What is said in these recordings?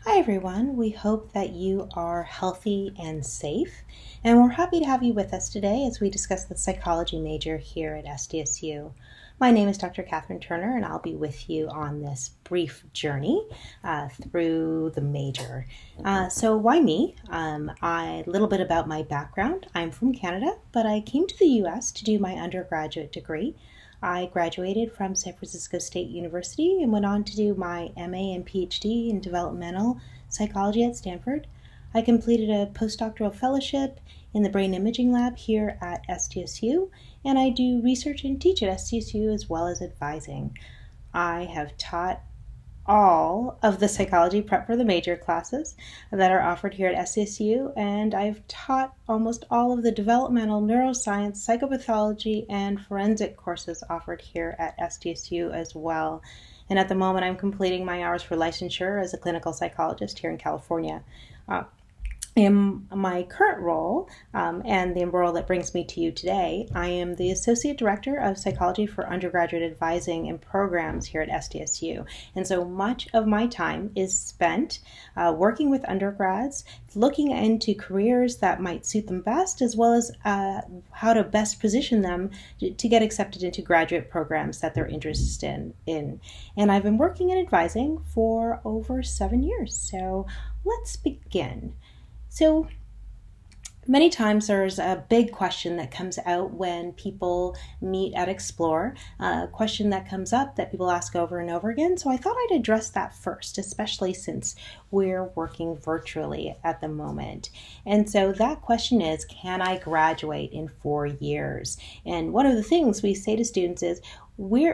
Hi everyone, we hope that you are healthy and safe, and we're happy to have you with us today as we discuss the psychology major here at Sdsu. My name is Dr. Catherine Turner, and I'll be with you on this brief journey through the major. So why me? A little bit about my background. I'm from Canada, but I came to the US to do my undergraduate degree. I graduated from San Francisco State University and went on to do my MA and PhD in developmental psychology at Stanford. I completed a postdoctoral fellowship in the brain imaging lab here at Sdsu, and I do research and teach at Sdsu as well as advising. I have taught all of the psychology prep for the major classes that are offered here at Sdsu, and I've taught almost all of the developmental neuroscience, psychopathology, and forensic courses offered here at Sdsu as well. And at the moment, I'm completing my hours for licensure as a clinical psychologist here in California. In my current role, and the role that brings me to you today, I am the Associate Director of Psychology for Undergraduate Advising and Programs here at Sdsu. And so much of my time is spent working with undergrads, looking into careers that might suit them best, as well as how to best position them to get accepted into graduate programs that they're interested in. And I've been working in advising for over 7 years. So let's begin. So many times there's a big question that comes out when people meet at Explore, a question that comes up that people ask over and over again. So I thought I'd address that first, especially since we're working virtually at the moment. And so that question is, can I graduate in 4 years? And one of the things we say to students is,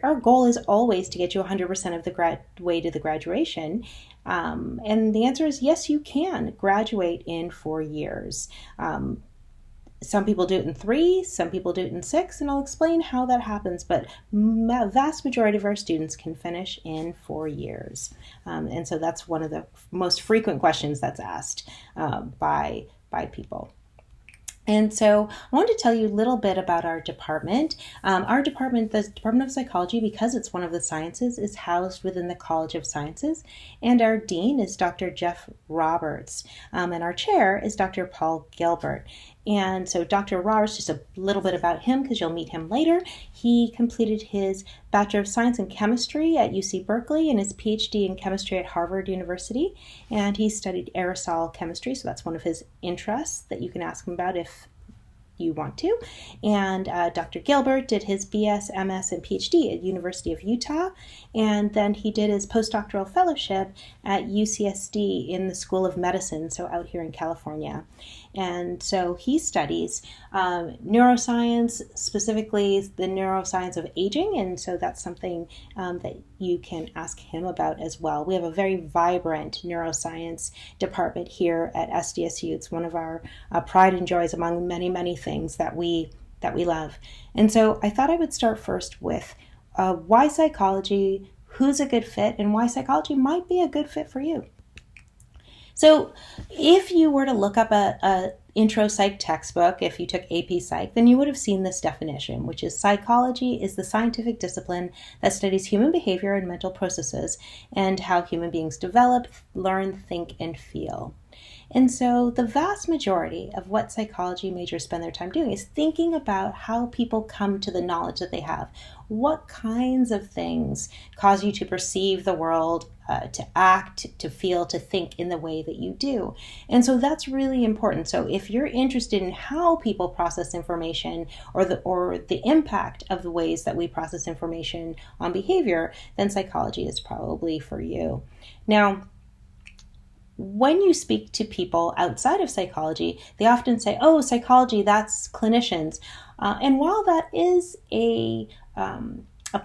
our goal is always to get you 100% of the way to the graduation. And the answer is yes, you can graduate in 4 years. Some people do it in 3, some people do it in 6, and I'll explain how that happens, but a vast majority of our students can finish in 4 years. And so that's one of the most frequent questions that's asked by people. And so I want to tell you a little bit about our department. Our department, the Department of Psychology, because it's one of the sciences, is housed within the College of Sciences. And our dean is Dr. Jeff Roberts. And our chair is Dr. Paul Gilbert. And so Dr. Roberts, just a little bit about him because you'll meet him later. He completed his Bachelor of Science in Chemistry at UC Berkeley and his PhD in Chemistry at Harvard University. And he studied aerosol chemistry, so that's one of his interests that you can ask him about if you want to. And Dr. Gilbert did his BS, MS, and PhD at University of Utah. And then he did his postdoctoral fellowship at UCSD in the School of Medicine, so out here in California. And so he studies neuroscience, specifically the neuroscience of aging. And so that's something that you can ask him about as well. We have a very vibrant neuroscience department here at Sdsu. It's one of our pride and joys among many, many things that we love. And so I thought I would start first with why psychology, who's a good fit, and why psychology might be a good fit for you. So if you were to look up a intro psych textbook, if you took AP Psych, then you would have seen this definition, which is psychology is the scientific discipline that studies human behavior and mental processes and how human beings develop, learn, think, and feel. And so the vast majority of what psychology majors spend their time doing is thinking about how people come to the knowledge that they have. What kinds of things cause you to perceive the world, to act, to feel, to think in the way that you do? And so that's really important. So if you're interested in how people process information or the impact of the ways that we process information on behavior, then psychology is probably for you. Now, when you speak to people outside of psychology, they often say, oh, psychology, that's clinicians. And while that is a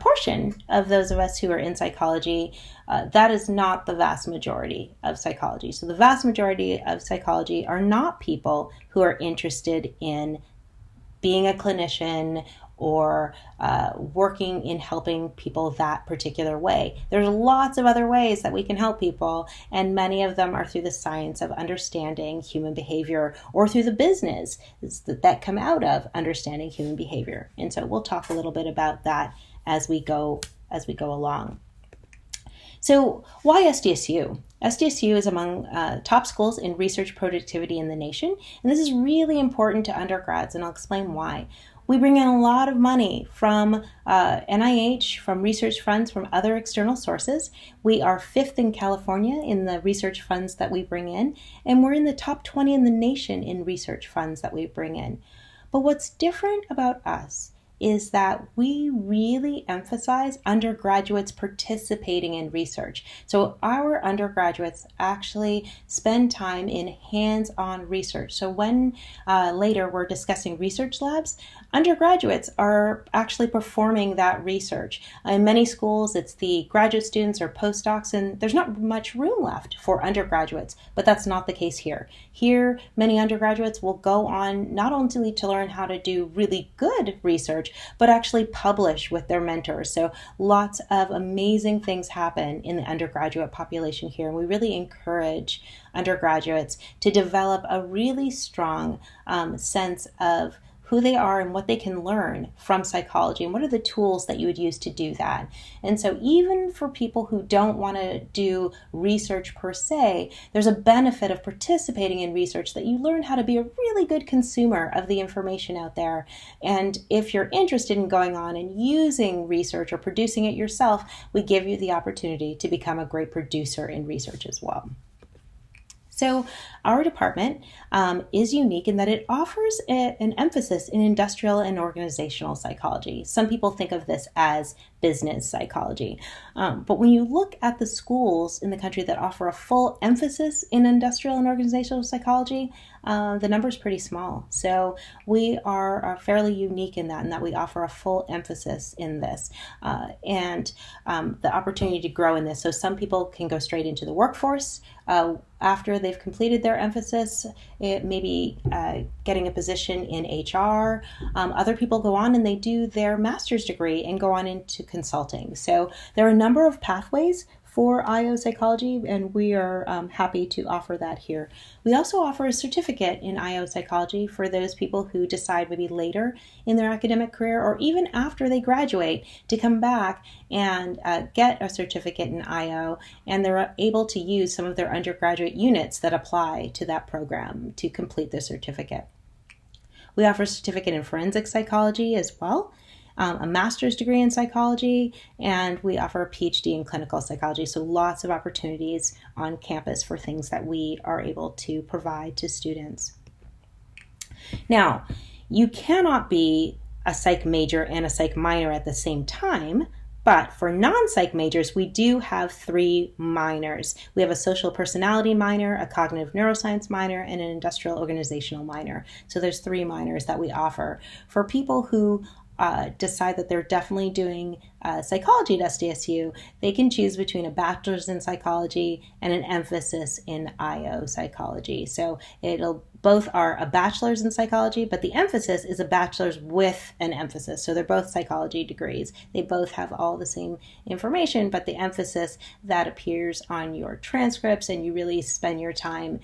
portion of those of us who are in psychology, that is not the vast majority of psychology. So the vast majority of psychology are not people who are interested in being a clinician or working in helping people that particular way. There's lots of other ways that we can help people, and many of them are through the science of understanding human behavior or through the business that come out of understanding human behavior. And so we'll talk a little bit about that as we go along. So why Sdsu? SDSU is among top schools in research productivity in the nation, and this is really important to undergrads, and I'll explain why. We bring in a lot of money from NIH, from research funds, from other external sources. We are fifth in California in the research funds that we bring in, and we're in the top 20 in the nation in research funds that we bring in. But what's different about us is that we really emphasize undergraduates participating in research. So our undergraduates actually spend time in hands-on research. So when later we're discussing research labs, undergraduates are actually performing that research. In many schools, it's the graduate students or postdocs, and there's not much room left for undergraduates, but that's not the case here. Here, many undergraduates will go on not only to learn how to do really good research, but actually publish with their mentors. So lots of amazing things happen in the undergraduate population here. And we really encourage undergraduates to develop a really strong sense of who they are and what they can learn from psychology and what are the tools that you would use to do that. And so even for people who don't want to do research per se, there's a benefit of participating in research that you learn how to be a really good consumer of the information out there. And if you're interested in going on and using research or producing it yourself, we give you the opportunity to become a great producer in research as well. So our department is unique in that it offers an emphasis in industrial and organizational psychology. Some people think of this as business psychology. But when you look at the schools in the country that offer a full emphasis in industrial and organizational psychology, the number is pretty small. So we are fairly unique in that we offer a full emphasis in this and the opportunity to grow in this. So some people can go straight into the workforce after they've completed their emphasis, maybe getting a position in HR. Other people go on and they do their master's degree and go on into consulting. So there are a number of pathways for IO psychology, and we are happy to offer that here. We also offer a certificate in IO psychology for those people who decide maybe later in their academic career or even after they graduate to come back and get a certificate in IO, and they're able to use some of their undergraduate units that apply to that program to complete the certificate. We offer a certificate in forensic psychology as well, a master's degree in psychology, and we offer a PhD in clinical psychology. So lots of opportunities on campus for things that we are able to provide to students. Now, you cannot be a psych major and a psych minor at the same time, but for non-psych majors, we do have 3 minors. We have a social personality minor, a cognitive neuroscience minor, and an industrial organizational minor. So there's 3 minors that we offer. For people who decide that they're definitely doing psychology at SDSU, they can choose between a bachelor's in psychology and an emphasis in IO psychology. So both are a bachelor's in psychology, but the emphasis is a bachelor's with an emphasis. So they're both psychology degrees. They both have all the same information, but the emphasis that appears on your transcripts, and you really spend your time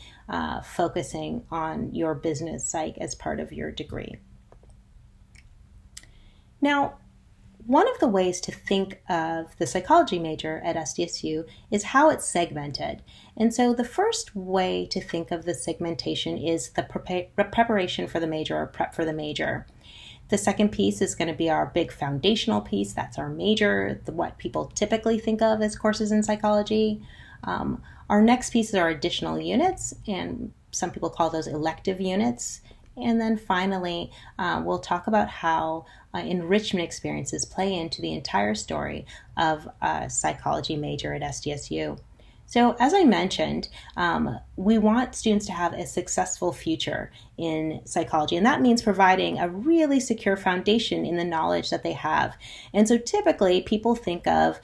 focusing on your business psych as part of your degree. Now, one of the ways to think of the psychology major at SDSU is how it's segmented. And so the first way to think of the segmentation is the preparation for the major, or prep for the major. The second piece is going to be our big foundational piece. That's our major, what people typically think of as courses in psychology. Our next piece is our additional units, and some people call those elective units. And then finally, we'll talk about how enrichment experiences play into the entire story of a psychology major at SDSU. So as I mentioned, we want students to have a successful future in psychology, and that means providing a really secure foundation in the knowledge that they have. And so typically people think of,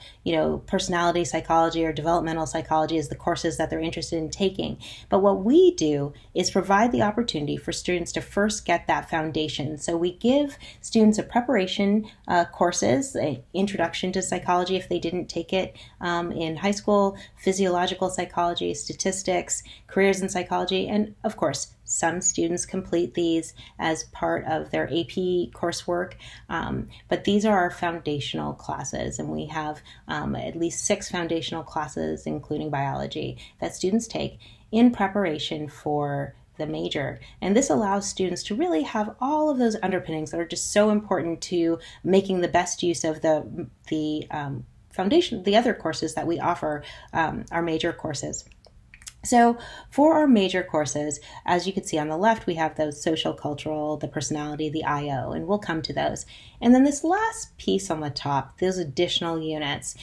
personality psychology or developmental psychology as the courses that they're interested in taking. But what we do is provide the opportunity for students to first get that foundation. So we give students a preparation courses, an introduction to psychology if they didn't take it in high school, physiology, sociological psychology, statistics, careers in psychology, and of course, some students complete these as part of their AP coursework, but these are our foundational classes, and we have at least 6 foundational classes, including biology, that students take in preparation for the major. And this allows students to really have all of those underpinnings that are just so important to making the best use of the foundation, the other courses that we offer, our major courses. So for our major courses, as you can see on the left, we have those social, cultural, the personality, the IO, and we'll come to those. And then this last piece on the top, those additional units,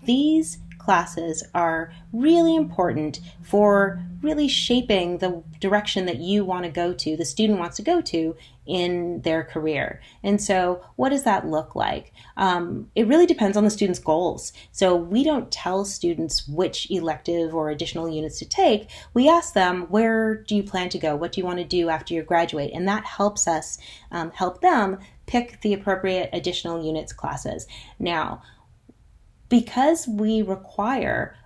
these classes are really important for really shaping the direction that you want to go to, the student wants to go to in their career. And so what does that look like? It really depends on the student's goals. So we don't tell students which elective or additional units to take. We ask them, where do you plan to go? What do you want to do after you graduate? And that helps us help them pick the appropriate additional units classes. Now, because we require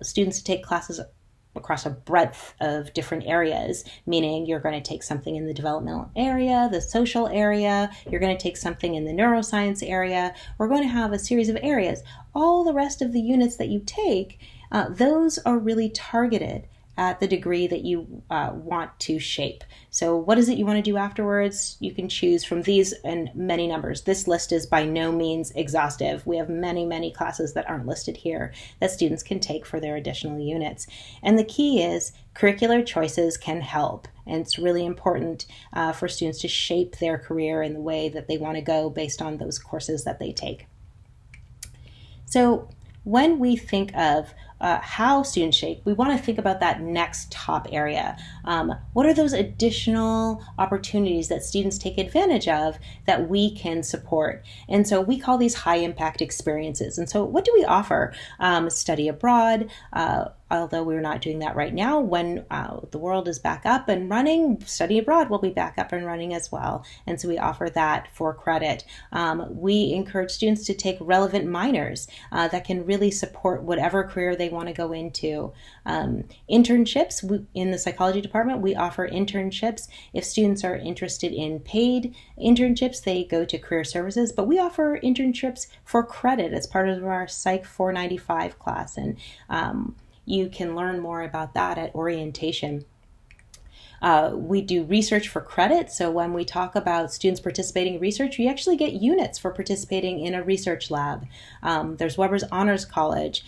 students to take classes across a breadth of different areas, meaning you're going to take something in the developmental area, the social area, you're going to take something in the neuroscience area, we're going to have a series of areas. All the rest of the units that you take, those are really targeted at the degree that you want to shape. So what is it you want to do afterwards? You can choose from these and many numbers. This list is by no means exhaustive. We have many, many classes that aren't listed here that students can take for their additional units. And the key is curricular choices can help. And it's really important for students to shape their career in the way that they want to go based on those courses that they take. So when we think of how students shape, we want to think about that next top area. What are those additional opportunities that students take advantage of that we can support? And so we call these high impact experiences. And so what do we offer? Study abroad, although we're not doing that right now. When the world is back up and running, study abroad will be back up and running as well. And so we offer that for credit. We encourage students to take relevant minors that can really support whatever career they want to go into. Internships, in the psychology department, we offer internships. If students are interested in paid internships, they go to career services, but we offer internships for credit as part of our Psych 495 class. And you can learn more about that at orientation. We do research for credit. So when we talk about students participating in research, we actually get units for participating in a research lab. There's Weber's Honors College.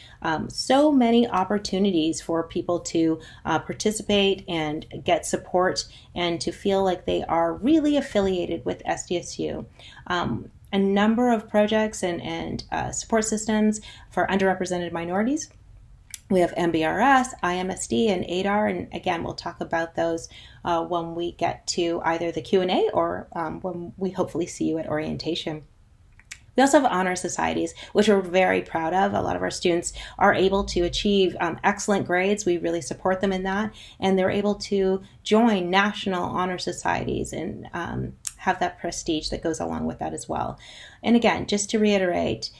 So many opportunities for people to participate and get support and to feel like they are really affiliated with SDSU. A number of projects and support systems for underrepresented minorities. We have MBRS, IMSD, and ADAR, and again, we'll talk about those when we get to either the Q&A or when we hopefully see you at orientation. We also have honor societies, which we're very proud of. A lot of our students are able to achieve excellent grades. We really support them in that, and they're able to join national honor societies and have that prestige that goes along with that as well. And again, just to reiterate,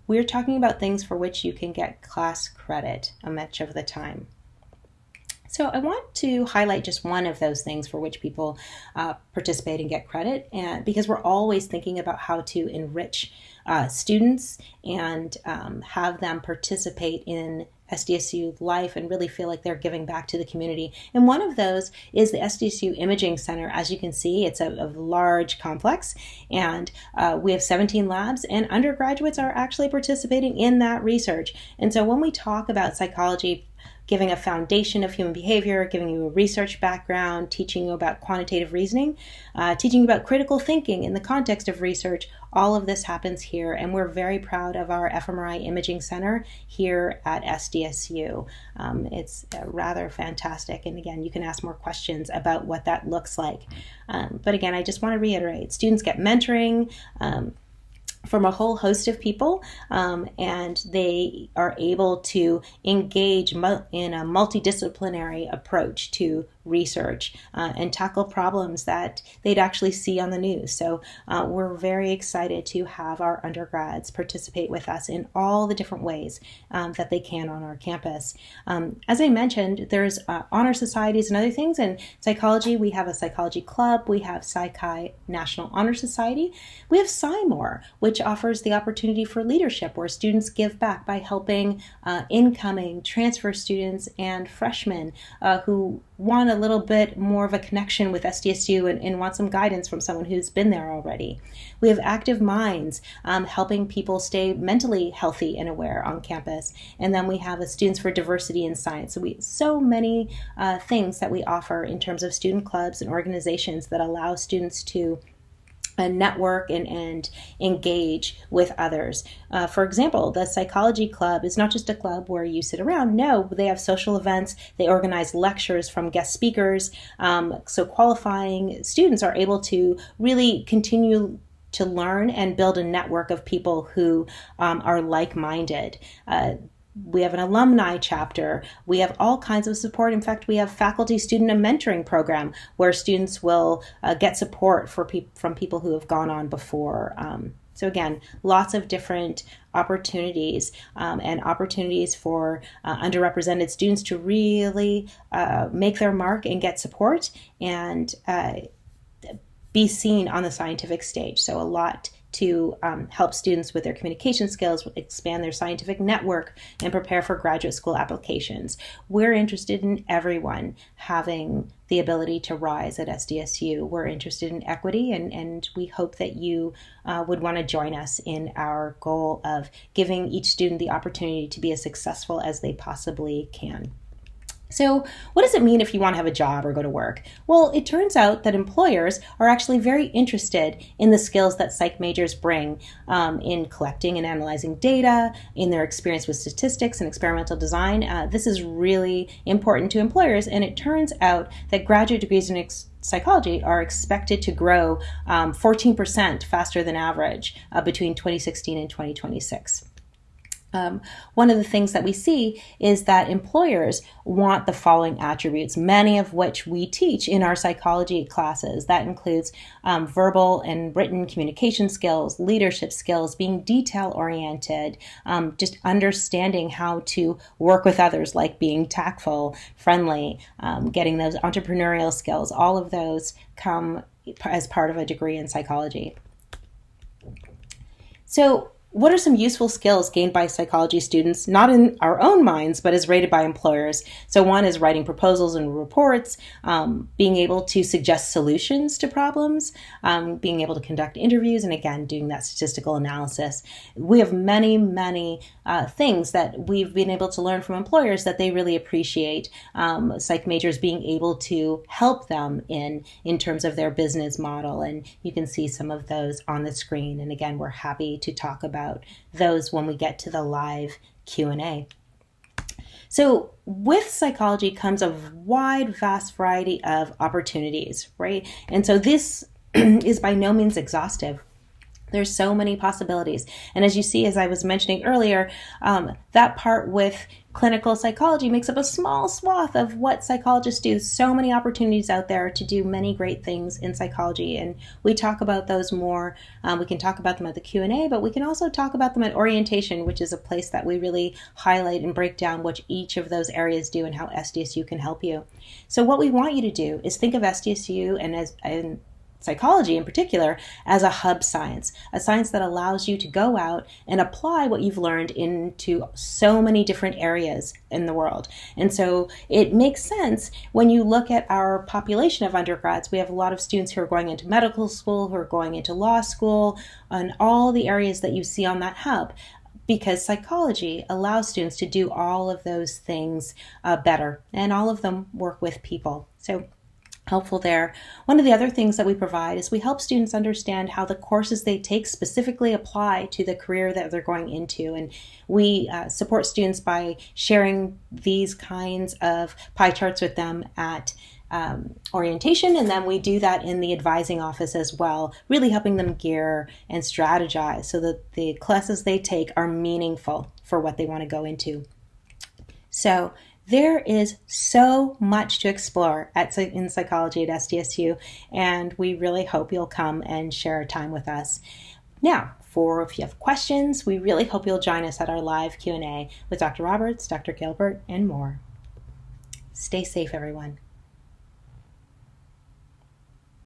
we're talking about things for which you can get class credit much of the time. So I want to highlight just one of those things for which people participate and get credit, and because we're always thinking about how to enrich students and have them participate in SDSU life and really feel like they're giving back to the community. And one of those is the SDSU Imaging Center. As you can see, it's a large complex, and we have 17 labs, and undergraduates are actually participating in that research. And so when we talk about psychology, giving a foundation of human behavior, giving you a research background, teaching you about quantitative reasoning, teaching you about critical thinking in the context of research, all of this happens here, and we're very proud of our fMRI Imaging Center here at SDSU. It's rather fantastic, and again, you can ask more questions about what that looks like. But again, I just want to reiterate, students get mentoring from a whole host of people, and they are able to engage in a multidisciplinary approach to research and tackle problems that they'd actually see on the news. So we're very excited to have our undergrads participate with us in all the different ways that they can on our campus. As I mentioned, there's honor societies and other things. In psychology, we have a psychology club. We have Psi-Chi National Honor Society. We have Sci-More, which offers the opportunity for leadership, where students give back by helping incoming transfer students and freshmen who want a little bit more of a connection with SDSU and want some guidance from someone who's been there already. We have Active Minds, helping people stay mentally healthy and aware on campus. And then we have a Students for Diversity in Science. So we so many things that we offer in terms of student clubs and organizations that allow students to network and engage with others. For example, the Psychology Club is not just a club where you sit around. No, they have social events. They organize lectures from guest speakers. So qualifying students are able to really continue to learn and build a network of people who are like-minded. We have an alumni chapter. We have all kinds of support. In fact, we have faculty student and mentoring program where students will get support from people who have gone on before. So again, lots of different opportunities and opportunities for underrepresented students to really make their mark and get support and be seen on the scientific stage. So a lot to help students with their communication skills, expand their scientific network, and prepare for graduate school applications. We're interested in everyone having the ability to rise at SDSU. We're interested in equity, and we hope that you would want to join us in our goal of giving each student the opportunity to be as successful as they possibly can. So what does it mean if you want to have a job or go to work? Well, it turns out that employers are actually very interested in the skills that psych majors bring in collecting and analyzing data, in their experience with statistics and experimental design. This is really important to employers, and it turns out that graduate degrees in psychology are expected to grow 14% faster than average between 2016 and 2026. One of the things that we see is that employers want the following attributes, many of which we teach in our psychology classes. That includes verbal and written communication skills, leadership skills, being detail-oriented, just understanding how to work with others, like being tactful, friendly, getting those entrepreneurial skills. All of those come as part of a degree in psychology. So, what are some useful skills gained by psychology students, not in our own minds, but as rated by employers? So one is writing proposals and reports, being able to suggest solutions to problems, being able to conduct interviews, and again, doing that statistical analysis. We have many things that we've been able to learn from employers that they really appreciate psych majors being able to help them in terms of their business model. And you can see some of those on the screen. And again, we're happy to talk about those when we get to the live Q&A. So with psychology comes a vast variety of opportunities, right? And so this is by no means exhaustive. There's so many possibilities. And as you see, as I was mentioning earlier, that part with clinical psychology makes up a small swath of what psychologists do. So many opportunities out there to do many great things in psychology. And we talk about those more. We can talk about them at the Q&A, but we can also talk about them at orientation, which is a place that we really highlight and break down what each of those areas do and how SDSU can help you. So what we want you to do is think of SDSU and psychology in particular as a hub science, a science that allows you to go out and apply what you've learned into so many different areas in the world. And so it makes sense when you look at our population of undergrads. We have a lot of students who are going into medical school, who are going into law school, and all the areas that you see on that hub, because psychology allows students to do all of those things better, and all of them work with people. So helpful there. One of the other things that we provide is we help students understand how the courses they take specifically apply to the career that they're going into. And we support students by sharing these kinds of pie charts with them at orientation, and then we do that in the advising office as well, really helping them gear and strategize so that the classes they take are meaningful for what they want to go into. So There is so much to explore in psychology at SDSU, and we really hope you'll come and share time with us. Now, if you have questions, we really hope you'll join us at our live Q&A with Dr. Roberts, Dr. Gilbert, and more. Stay safe, everyone.